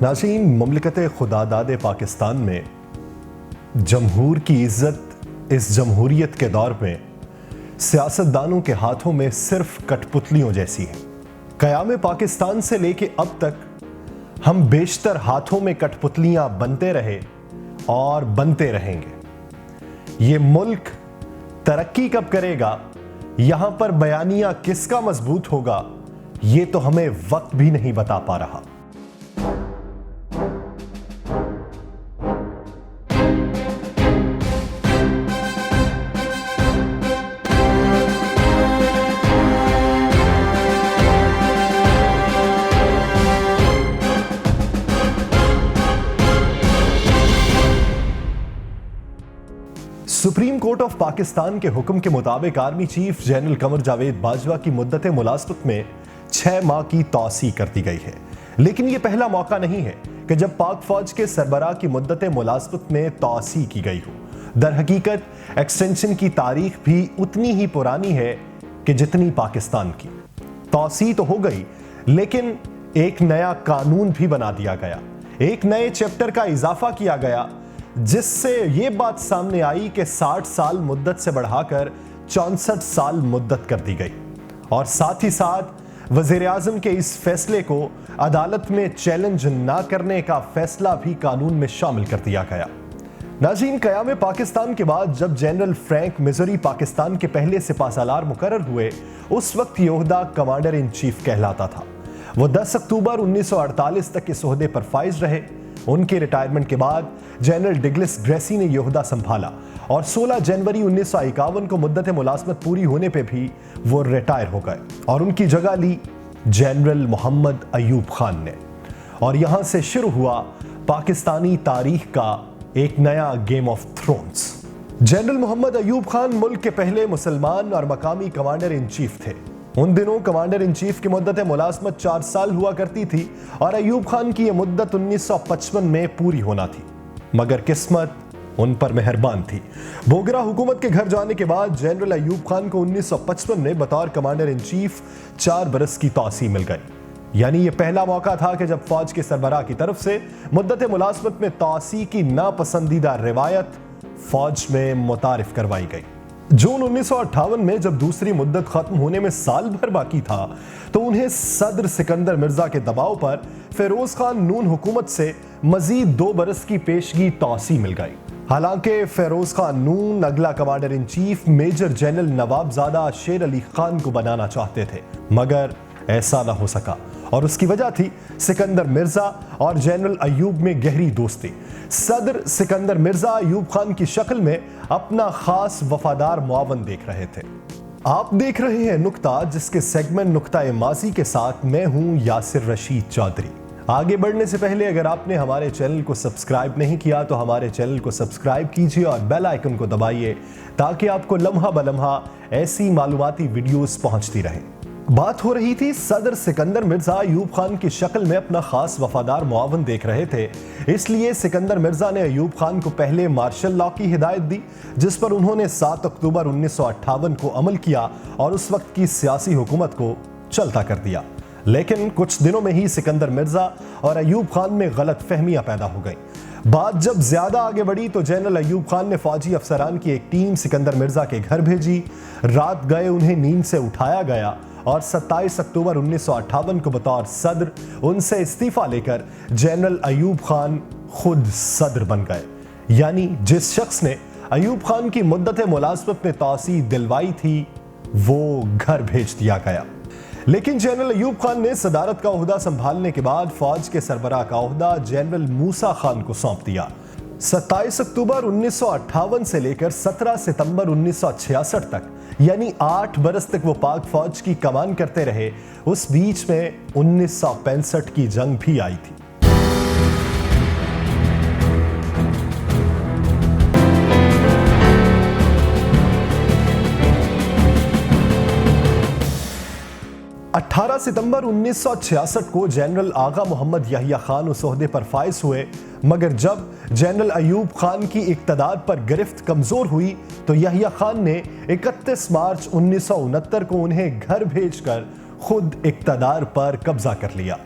नाज़रीन, मुमलिकत खुदादाद पाकिस्तान में जमहूर की इज़्ज़त इस जमहूरियत के दौर में सियासतदानों के हाथों में सिर्फ कठपुतलियों जैसी है। क़याम पाकिस्तान से लेके अब तक हम बेशतर हाथों में कठपुतलियां बनते रहे और बनते रहेंगे। ये मुल्क तरक्की कब करेगा, यहां पर बयानिया किसका मजबूत होगा, ये तो हमें वक्त भी नहीं बता पा रहा। सुप्रीम कोर्ट ऑफ पाकिस्तान के हुक्म के मुताबिक army chief general Qamar Javed Bajwa की मुद्दत मुलाज़मत में 6 माह की तौसी कर दी गई है। लेकिन यह पहला मौका नहीं है कि जब पाक फौज के सरबराह की मुद्दत मुलाज़मत में तौसी की गई हो। दर हकीकत एक्सटेंशन की तारीख भी उतनी ही पुरानी है कि जितनी पाकिस्तान की। तौसी तो हो गई, लेकिन एक नया कानून भी बना दिया गया, एक नए चैप्टर का इजाफा किया गया, जिससे यह बात सामने आई कि 60 साल मुद्दत से बढ़ाकर 64 साल मुद्दत कर दी गई। और साथ ही साथ वज़ीर आज़म के इस फैसले को अदालत में चैलेंज ना करने का फैसला भी कानून में शामिल कर दिया गया। नाज़रीन, क़याम पाकिस्तान के बाद जब जनरल फ्रैंक मिज़ोरी पाकिस्तान के पहले सिपाहसालार मुकर्रर हुए, उस वक्त ये ओहदा कमांडर इन चीफ कहलाता था। वो 10 अक्टूबर 1948 तक इस ओहदे पर फाइज रहे। उनके रिटायरमेंट के बाद जनरल डगलस ग्रेसी ने यह ओहदा संभाला और 16 जनवरी 1951 को मुद्दत मुलाज़मत पूरी होने पे भी वो रिटायर हो गए और उनकी जगह ली जनरल मोहम्मद अयूब खान ने। और यहां से शुरू हुआ पाकिस्तानी तारीख का एक नया Game of Thrones. General Mohammad Ayub Khan मुल्क के पहले मुसलमान और मकामी कमांडर इन चीफ थे। उन दिनों कमांडर इन चीफ की मुद्दत मुलाज़मत 4 साल हुआ करती थी और अयूब खान की यह मुद्दत 1955 में पूरी होना थी, मगर किस्मत उन पर मेहरबान थी। बोगरा हुकूमत के घर जाने के बाद जनरल अयूब खान को 1955 में बतौर कमांडर इन चीफ 4 बरस की तौसी मिल गई। यानी यह पहला मौका था कि जब फौज के सरबराह की तरफ से मुद्दत मुलाज़मत में तौसी की नापसंदीदा रिवायत फौज में मुतारिफ करवाई गई। जून 1958 में जब दूसरी मुद्दत खत्म होने में साल भर बाकी था, तो उन्हें सदर सिकंदर मिर्जा के दबाव पर फिरोज खान नून हुकूमत से मजीद 2 बरस की पेशगी तौसी मिल गई। हालांकि फिरोज खान नून अगला commander in chief major general Nawabzada Sher Ali Khan को बनाना चाहते थे, मगर ऐसा ना हो सका और उसकी वजह थी सिकंदर मिर्जा और जनरल अयूब में गहरी दोस्ती। सदर सिकंदर मिर्जा अयूब खान की शक्ल में अपना खास वफादार मुआवन देख रहे थे। आप देख रहे हैं नुक्ता, जिसके सेगमेंट नुक्ता माजी के साथ मैं हूं यासिर रशीद चौधरी। आगे बढ़ने से पहले अगर आपने हमारे चैनल को सब्सक्राइब नहीं किया तो हमारे चैनल को सब्सक्राइब कीजिए और बेल आइकन को दबाइए, ताकि आपको लम्हा बलम्हा ऐसी मालूमाती वीडियोस पहुंचती रहें। बात हो रही थी सदर सिकंदर मिर्जा अयूब खान की शक्ल में अपना खास वफादार मुआवन देख रहे थे, इसलिए सिकंदर मिर्जा ने अयूब खान को पहले मार्शल लॉ की हिदायत दी, जिस पर उन्होंने 7 अक्टूबर 1958 को अमल किया और उस वक्त की सियासी हुकूमत को चलता कर दिया। लेकिन कुछ दिनों में ही सिकंदर मिर्जा और अयूब खान में गलत फहमियां पैदा हो गई। बात जब ज्यादा आगे बढ़ी तो जनरल अयूब खान ने फौजी अफसरान की एक टीम सिकंदर मिर्जा के घर भेजी। रात गए उन्हें नींद से उठाया गया और 27 अक्टूबर 1958 को बतौर सदर उनसे इस्तीफा लेकर जनरल अयूब खान खुद सदर बन गए। यानी जिस शख्स ने अयूब खान की मुद्दत मुलाज़मत में तौसी दिलवाई थी, वो घर भेज दिया गया। लेकिन जनरल अयूब खान ने सदारत का ओहदा संभालने के बाद फौज के सरबराह का ओहदा जनरल मूसा खान को सौंप दिया। 27 अक्टूबर 1958 से लेकर 17 सितंबर 1966 तक, यानी 8 बरस तक वो पाक फौज की कमान करते रहे। उस बीच में 1965 की जंग भी आई थी। अठारह सितंबर 1966 को जनरल आगा मोहम्मद यहिया खान उस ओहदे पर फाइज हुए, मगर जब जनरल अयूब खान की इक़्तिदार पर गिरफ्त कमजोर हुई तो यहिया खान ने 31 मार्च 1969 को उन्हें घर भेजकर खुद इक़्तिदार पर कब्जा कर लिया।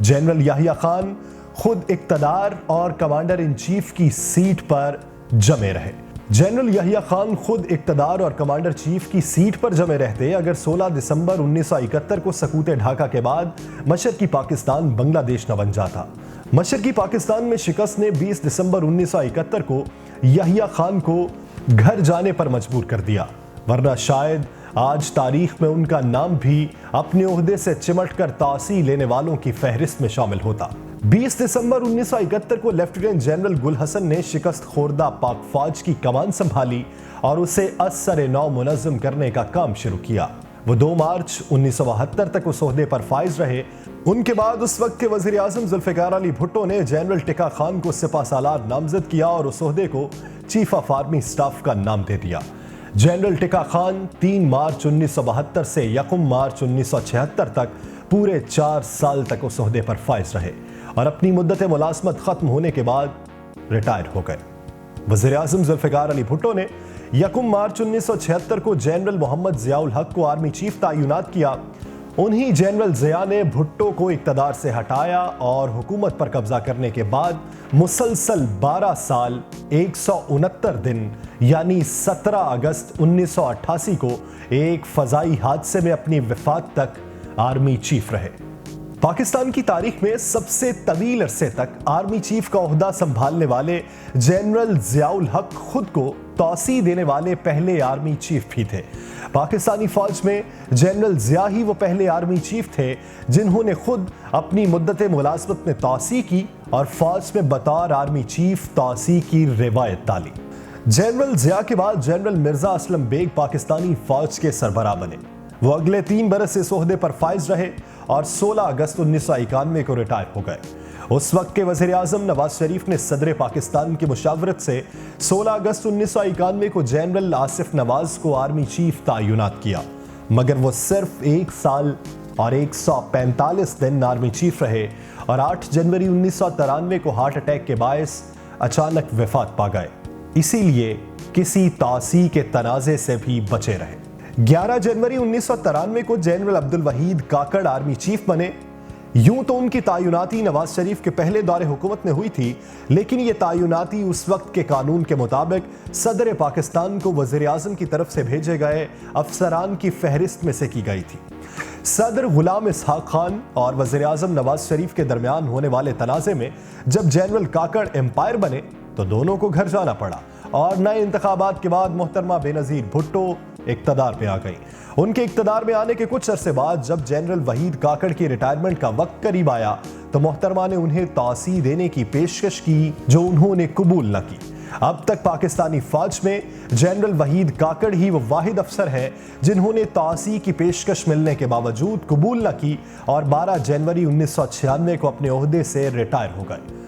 जनरल यहिया खान खुद इक्तदार और कमांडर इन चीफ की सीट पर जमे रहे। जनरल यहिया खान खुद इक्तदार और कमांडर चीफ की सीट पर जमे रहते अगर 16 दिसंबर 1971 को सकूते ढाका के बाद मशरकी पाकिस्तान बांग्लादेश न बन जाता। मशरकी पाकिस्तान में शिकस्त ने 20 दिसंबर 1971 को यहिया खान को घर जाने पर मजबूर कर दिया, वरना शायद आज तारीख में उनका नाम भी अपने ओहदे से चिमट कर तासी लेने वालों की फहरिस्त में शामिल होता। 20 दिसंबर 1971 को लेफ्टिनेंट जनरल गुल हसन ने शिकस्त खोरदा पाक फौज की कमान संभाली और उसे असर नौ मुनज़्ज़म करने का काम शुरू किया। वो 2 मार्च 1972 तक उस ओहदे पर फाइज रहे। उनके बाद उस वक्त के वज़ीर आज़म ज़ुल्फ़िकार अली भुट्टो ने जनरल टिक्का खान को सिपा सालार नामजद किया और उस ओहदे को चीफ ऑफ आर्मी स्टाफ का नाम दे दिया। जनरल टिक्का खान 3 मार्च 1972 से 1 मार्च 1976 तक पूरे 4 साल तक उस ओहदे पर फाइज रहे और अपनी मुद्दत मुलाज़मत खत्म होने के बाद रिटायर हो गए। वज़ीर आज़म ज़ुल्फ़िकार अली भुट्टो ने 1 मार्च 1976 को जनरल मोहम्मद ज़ियाउल हक को आर्मी चीफ तैनात किया। उन्हीं जनरल ज़िया ने भुट्टो को इक़्तिदार से हटाया और हुकूमत पर कब्जा करने के बाद मुसलसल 12 साल 169 दिन यानी 17 अगस्त 1988 को एक फ़ज़ाई हादसे में अपनी वफ़ात तक आर्मी चीफ रहे। पाकिस्तान की तारीख में सबसे तवील अरसे तक आर्मी चीफ का ओहदा संभालने वाले जनरल ज़ियाउल हक खुद को तौसी देने वाले पहले आर्मी चीफ भी थे। पाकिस्तानी फौज में जनरल ज़िया ही वो पहले आर्मी चीफ थे जिन्होंने खुद अपनी मुद्दत मुलाज़मत में तौसी की और फौज में बतौर आर्मी चीफ तौसी की रिवायत डाली। जनरल ज़िया के बाद जनरल मिर्ज़ा असलम बेग पाकिस्तानी फौज के सरबराह बने। वो अगले 3 बरस इस ओहदे पर फाइज रहे और 16 अगस्त 1991 को रिटायर हो गए। उस वक्त के वज़ीर आज़म नवाज शरीफ ने सदर पाकिस्तान की मुशावरत से 16 अगस्त 1991 को जनरल आसिफ नवाज को आर्मी चीफ तैनात किया, मगर वो सिर्फ 1 साल और 145 दिन आर्मी चीफ रहे और 8 जनवरी 1993 को हार्ट अटैक के बायस अचानक वफात पा गए। इसीलिए किसी तासी के तनाज़े से भी बचे रहे। 11 जनवरी 1993 को जनरल अब्दुल वहीद काकड़ आर्मी चीफ बने। यूं तो उनकी तैनाती नवाज शरीफ के पहले दौरे हुकूमत में हुई थी, लेकिन ये तैनाती उस वक्त के कानून के मुताबिक सदर पाकिस्तान को वज़ीर आज़म की तरफ से भेजे गए अफसरान की फहरिस्त में से की गई थी। सदर गुलाम इसहाक खान और वज़ीर आज़म नवाज शरीफ के दरमियान होने वाले तनाज़े में जब जनरल काकड़ एम्पायर बने तो दोनों को घर जाना पड़ा और नए इंतखाबात के बाद मोहतरमा बेनज़ीर भुट्टो इक़्तिदार पे आ गई। उनके इक़्तिदार में आने के कुछ अरसे बाद जब जनरल वहीद काकड़ की रिटायरमेंट का वक्त करीब आया तो मोहतरमा ने उन्हें तासी देने की पेशकश की जो उन्होंने कबूल न की। अब तक पाकिस्तानी फौज में जनरल वहीद काकड़ ही वो वाहिद अफसर हैं जिन्होंने तासी की पेशकश मिलने के बावजूद कबूल न की और 12 जनवरी 1996 को अपने ओहदे से रिटायर हो गए।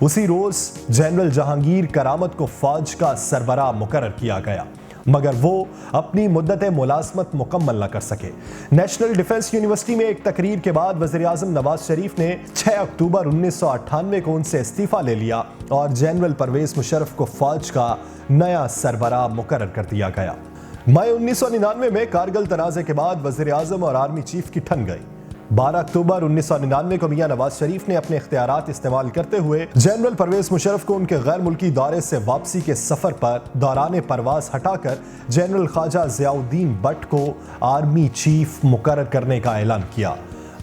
उसी रोज जनरल जहांगीर करामत को फौज का सरबराह मुकर्रर किया गया, मगर वो अपनी मुद्दत मुलाज़मत मुकम्मल न कर सके। नेशनल डिफेंस यूनिवर्सिटी में एक तकरीर के बाद वज़ीर आज़म नवाज शरीफ ने 6 अक्टूबर 1998 को उनसे इस्तीफ़ा ले लिया और जनरल परवेज़ मुशर्रफ को फौज का नया सरबराह मुकर्रर कर दिया गया। मई 1999 में कारगिल तनाज़े के बाद वज़ीर आज़म और आर्मी चीफ की ठन गई। 12 अक्टूबर 1999 को मियां नवाज शरीफ ने अपने इख्तियारात इस्तेमाल करते हुए जनरल परवेज़ मुशर्रफ को उनके गैर मुल्की दौरे से वापसी के सफर पर दौरान परवाज हटाकर जनरल ख्वाजा ज़ियाउद्दीन भट्ट को आर्मी चीफ मुकर्रर करने का ऐलान किया,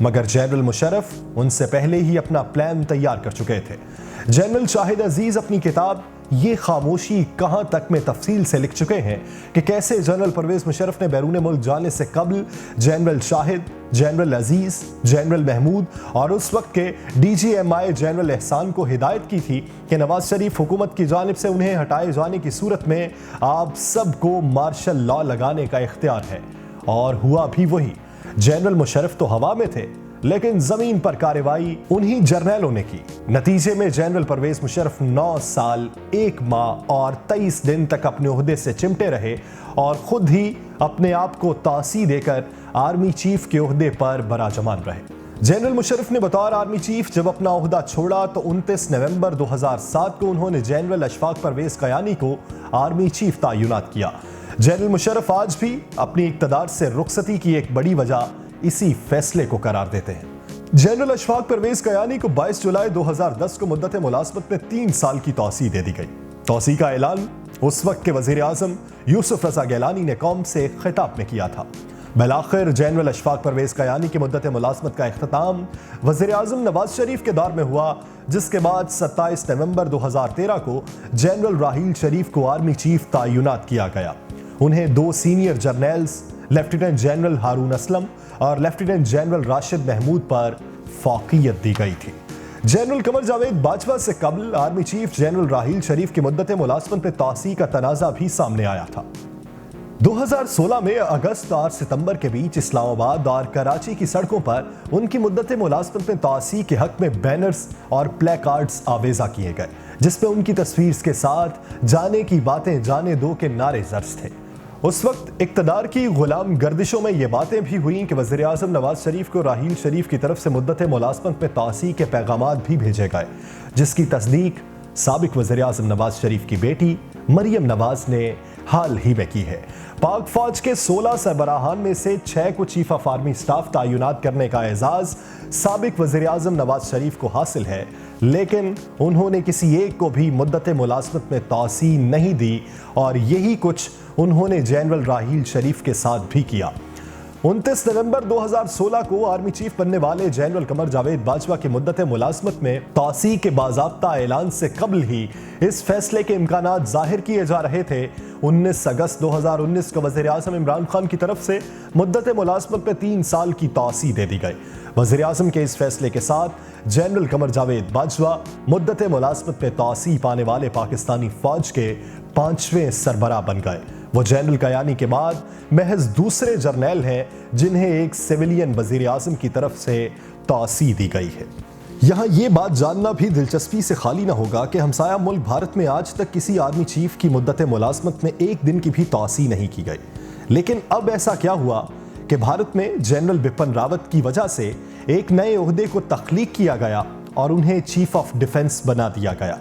मगर जनरल मुशर्रफ उनसे पहले ही अपना प्लान तैयार कर चुके थे। जनरल शाहिद अजीज अपनी किताब ये खामोशी कहां तक में तफसील से लिख चुके हैं कि कैसे जनरल परवेज़ मुशर्रफ ने बैरून मुल्क जाने से कबल जनरल शाहिद, जनरल अजीज, जनरल महमूद और उस वक्त के DGMI जनरल एहसान को हिदायत की थी कि नवाज शरीफ हुकूमत की जानिब से उन्हें हटाए जाने की सूरत में आप सबको मार्शल लॉ लगाने का इख्तियार है। और हुआ भी वही। जनरल मुशर्रफ तो हवा में थे, लेकिन जमीन पर कार्रवाई उन्हीं जर्नैलों ने की। नतीजे में जनरल परवेज़ मुशर्रफ 9 साल 1 माह और 23 दिन तक अपने ओहदे से चिमटे रहे और खुद ही अपने आप को तासी देकर आर्मी चीफ के ओहदे पर बराजमान रहे। जनरल मुशर्रफ ने बतौर आर्मी चीफ जब अपना ओहदा छोड़ा तो 29 नवंबर 2007 को उन्होंने जनरल अशफाक परवेज़ कयानी को आर्मी चीफ तैनात किया। जनरल मुशर्रफ आज भी अपनी इक़्तिदार से रुखसती की एक बड़ी वजह इसी फैसले को करार देते हैं। जनरल अशफाक परवेज कयानी को 22 जुलाई 2010 को मुद्दत मुलाजमत में 3 साल की तौसीह दे दी गई। तौसीह का ऐलान उस वक्त के वजीर आजम यूसुफ रजा गैलानी ने कौम से खिताब में किया था। बिलाखिर जनरल अशफाक परवेज कयानी की मुद्दत मुलाजमत का इख्तिताम वजीर आजम नवाज शरीफ के दौर में हुआ, जिसके बाद 27 नवंबर 2013 को जनरल राहील शरीफ को आर्मी चीफ तैनात किया गया। उन्हें 2 सीनियर जर्नल्स लेफ्टिनेंट जनरल हारून असलम और लेफ्टिनेंट जनरल राशिद महमूद पर फौकियत दी गई थी। जनरल कमर जावेद बाजवा से कबल आर्मी चीफ जनरल राहील शरीफ की मुद्दत मुलाजमत में तौसीह का तनाज़ा भी सामने आया था। 2016 में अगस्त और सितंबर के बीच इस्लामाबाद और कराची की सड़कों पर उनकी मुद्दत मुलाजमत में तौसीह के हक में बैनर्स और प्ले कार्ड्स आवेजा किए गए, जिसमें उनकी तस्वीर के साथ जाने की बातें जाने दो के नारे दर्ज थे। उस वक्त इक्तदार की गुलाम गर्दिशों में ये बातें भी हुई कि वज़ीर आज़म नवाज शरीफ को राहील शरीफ की तरफ से मुद्दत मुलाजमत में तौसीह के पैगामात भी भेजे गए, जिसकी तस्दीक साबिक वज़ीर आज़म नवाज शरीफ की बेटी मरियम नवाज ने हाल ही में की है। पाक फौज के 16 सरबराहान में से 6 को चीफ ऑफ आर्मी स्टाफ तैनात करने का एजाज साबिक वज़ीर आज़म नवाज शरीफ को हासिल है, लेकिन उन्होंने किसी एक को भी मुद्दत मुलाजमत में तौसीह नहीं दी और यही कुछ उन्होंने जनरल राहील शरीफ के साथ भी किया। 29 नवंबर 2016 को आर्मी चीफ बनने वाले जनरल कमर जावेद बाजवा की मुद्दत मुलाजमत में तौसीह के बाज़ाब्ता ऐलान से कबल ही इस फैसले के इम्कानात जाहिर किए जा रहे थे। 19 अगस्त 2019 को वज़ीर आज़म इमरान खान की तरफ से मुद्दत मुलाजमत में 3 साल की तौसीह दे दी गई। वज़ीर आज़म के इस फैसले के साथ जनरल कमर जावेद बाजवा मुद्दत मुलाजमत में तौसीह पाने वाले पाकिस्तानी फौज के 5वें सरबराह बन गए। वो जनरल कयानी के बाद महज दूसरे जर्नल हैं जिन्हें एक सिविलियन वज़ीर आज़म की तरफ से तौसीह दी गई है। यहाँ ये बात जानना भी दिलचस्पी से खाली ना होगा कि हमसाया मुल्क भारत में आज तक किसी आर्मी चीफ की मुद्दत मुलाजमत में एक दिन की भी तौसीह नहीं की गई, लेकिन अब ऐसा क्या हुआ कि भारत में जनरल बिपिन रावत की वजह से एक नए ओहदे को तख्लीक किया गया और उन्हें चीफ ऑफ डिफेंस बना दिया गया।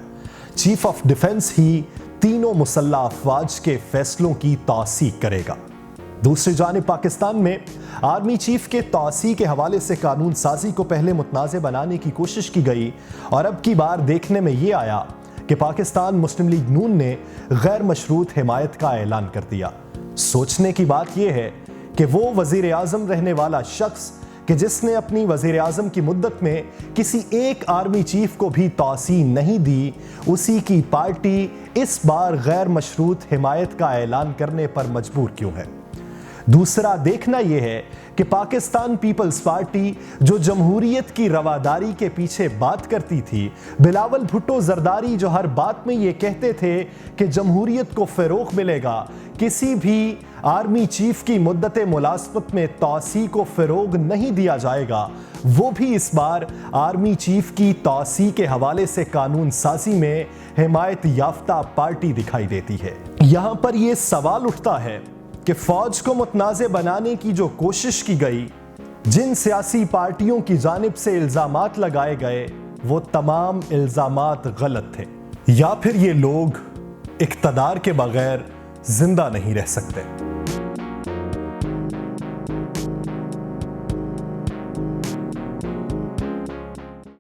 चीफ ऑफ डिफेंस ही तीनों मुसल्लह अफवाज के फैसलों की तौसीह करेगा। दूसरी जानिब पाकिस्तान में आर्मी चीफ के तौसीह के हवाले से कानून साजी को पहले मुतनाज़ बनाने की कोशिश की गई और अब की बार देखने में ये आया कि पाकिस्तान मुस्लिम लीग नून ने गैर मशरूत हिमायत का ऐलान कर दिया। सोचने की बात यह है कि वो वज़ीर आज़म रहने वाला शख्स कि जिसने अपनी वज़ीर आज़म की मुद्दत में किसी एक आर्मी चीफ को भी तौसीह नहीं दी, उसी की पार्टी इस बार गैर मशरूत हिमायत का ऐलान करने पर मजबूर क्यों है। दूसरा देखना यह है कि पाकिस्तान पीपल्स पार्टी जो जमहूरियत की रवादारी के पीछे बात करती थी, बिलावल भुट्टो जरदारी जो हर बात में ये कहते थे कि जमहूरियत को फ़रोग़ मिलेगा, किसी भी आर्मी चीफ की मुद्दत मुलाजमत में तौसीह को फ़रोग़ नहीं दिया जाएगा, वो भी इस बार आर्मी चीफ की तौसीह के हवाले से कानून साजी में हिमायत याफ्ता पार्टी दिखाई देती है। यहाँ पर यह सवाल उठता है कि फौज को मुतनाज़े बनाने की जो कोशिश की गई, जिन सियासी पार्टियों की जानिब से इल्ज़ामात लगाए गए, वो तमाम इल्ज़ामात गलत थे, या फिर ये लोग इक़्तिदार के बगैर जिंदा नहीं रह सकते।